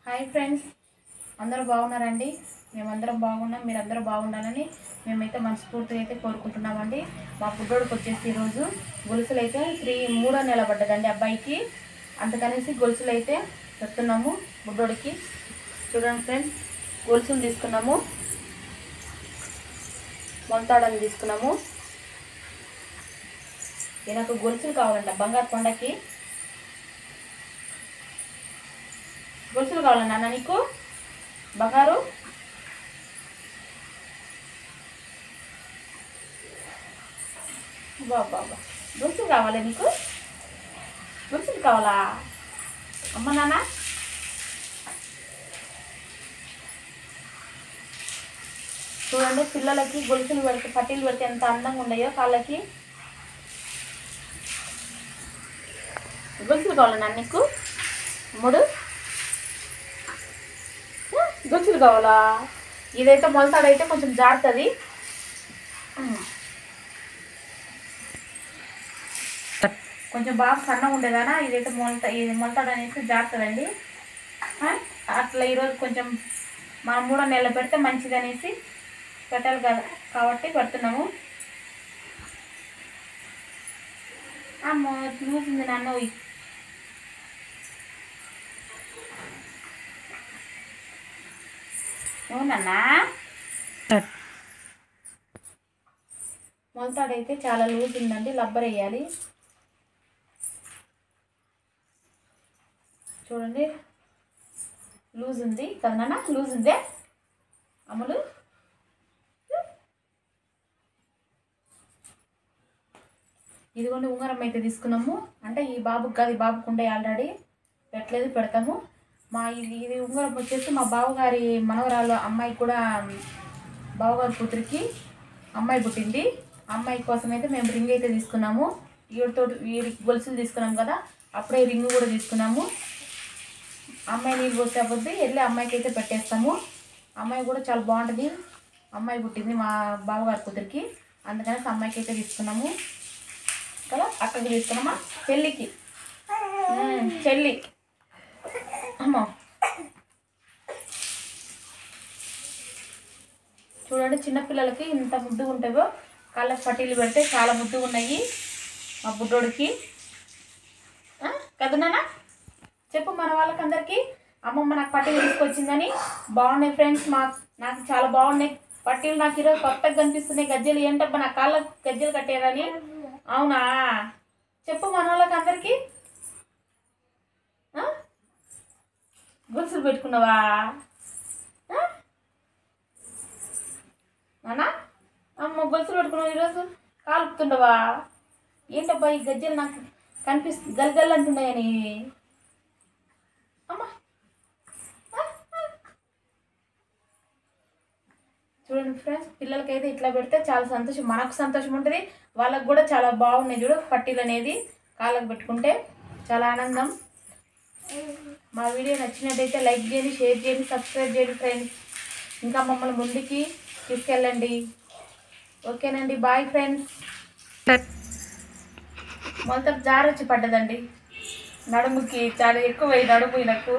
Hi friends, అందరూ బాగున్నారండి. మేమందరం బాగున్నాం. మీరందరూ బాగుండాలని మేమైతే మనస్ఫూర్తిగా అయితే కోరుకుంటున్నామండి. మా బుడ్డోడికి వచ్చేసి ఈరోజు గొలుసులు అయితే 3వ నెల పడ్డదండి అబ్బాయికి. అందుకనేసి గొలుసులు అయితే పెడుతున్నాము బుడ్డోడికి. చూడండి ఫ్రెండ్స్, గొలుసులు తీసుకున్నాము, మొంతాడని తీసుకున్నాము. నాకు గొలుసులు కావాలంట బంగారు కొండకి. గొలుసులు కావాలా నాన్న నీకు? బంగారు బాబా గొలుసులు కావాలి నీకు? గొలుసులు కావాలా అమ్మ నాన్న? చూడండి, పిల్లలకి గొలుసులు పెడితే పట్టీలు పెడితే ఎంత అందంగా ఉన్నాయో కాళ్ళకి. గొలుసులు కావాలా నాన్న నీకు? మూడు గొలుసులు కావాలా? ఇదైతే మొలతాడైతే కొంచెం జారుతుంది. కొంచెం బాగా సన్నగా ఉండేదానా, ఇదైతే ఇది మొలతాడు అనేసి జారుతుందండి. అట్లా ఈరోజు కొంచెం మనం 3వ నెలలు పెడితే మంచిది అనేసి పెట్టాలి కదా, కాబట్టి పెడుతున్నాము. అమ్మో చూసింది నాన్న. అవునన్నా, మొలతాడైతే చాలా లూజ్ ఉందండి, రబ్బర్ వేయాలి. చూడండి, లూజ్ ఉంది కదా నాన్న? లూజ్ ఉందే అమ్ములు? ఇదిగోండి, ఉంగరం అయితే తీసుకున్నాము. అంటే ఈ బాబుకి కాదు, ఈ బాబుకు ఉండే ఆల్రెడీ పెట్టలేదు, పెడతాము. ఇది ఉంగరం వచ్చేసి మా బావగారి మనవరాలు అమ్మాయి కూడా, బావగారి కూతురికి అమ్మాయి పుట్టింది. అమ్మాయి కోసం అయితే మేము రింగ్ అయితే తీసుకున్నాము. వీడికి గొలుసులు తీసుకున్నాం కదా, అప్పుడే రింగ్ కూడా తీసుకున్నాము. అమ్మాయి నీళ్ళు పోసే కొద్దీ వెళ్ళి అమ్మాయికి అయితే పెట్టేస్తాము. అమ్మాయి కూడా చాలా బాగుంటుంది. అమ్మాయి పుట్టింది మా బావగారి కూతురికి, అందుకనేసి అమ్మాయికి అయితే తీసుకున్నాము కదా. అక్కడికి తీసుకున్నామా చెల్లికి, చెల్లి అమ్మా. చూడండి, చిన్నపిల్లలకి ఇంత ముద్దుగా ఉంటాయో, కాళ్ళకి పట్టీలు పెడితే చాలా ముద్దుగా ఉన్నాయి మా బుడ్డోడికి కదా నాన్న? చెప్పు మన వాళ్ళకి అందరికీ, అమ్మమ్మ నాకు పట్టీలు తీసుకొచ్చిందని. బాగున్నాయి ఫ్రెండ్స్, నాకు చాలా బాగున్నాయి పట్టీలు. నాకు ఈరోజు కొత్తగా కనిపిస్తున్నాయి గజ్జలు. ఏంటబ్బా నా కాళ్ళకి గజ్జలు కట్టారని? అవునా? చెప్పు మన వాళ్ళకి అందరికీ. గొలుసులు పెట్టుకున్నావా నాన్న? అమ్మ గొలుసులు పెట్టుకున్నావు ఈరోజు, కాలుపుతుండవా? ఏంటబ్బా ఈ గజ్జలు నాకు గల్గల్ అంటున్నాయని? అమ్మ చూడండి ఫ్రెండ్స్, పిల్లలకైతే ఇట్లా పెడితే చాలా సంతోషం, మనకు సంతోషం ఉంటుంది, వాళ్ళకు కూడా చాలా బాగున్నాయి. చూడు పట్టీలు అనేది కాళ్ళకు పెట్టుకుంటే చాలా ఆనందం. మా వీడియో నచ్చినట్టయితే లైక్ చేయండి, షేర్ చేయండి, సబ్స్క్రైబ్ చేయండి ఫ్రెండ్స్. ఇంకా మమ్మల్ని ముందుకి తీసుకెళ్ళండి. ఓకేనండి, బాయ్ ఫ్రెండ్స్. మొదట జారొచ్చి పడ్డదండి నడుముకి, చాలా ఎక్కువ నడుము నాకు.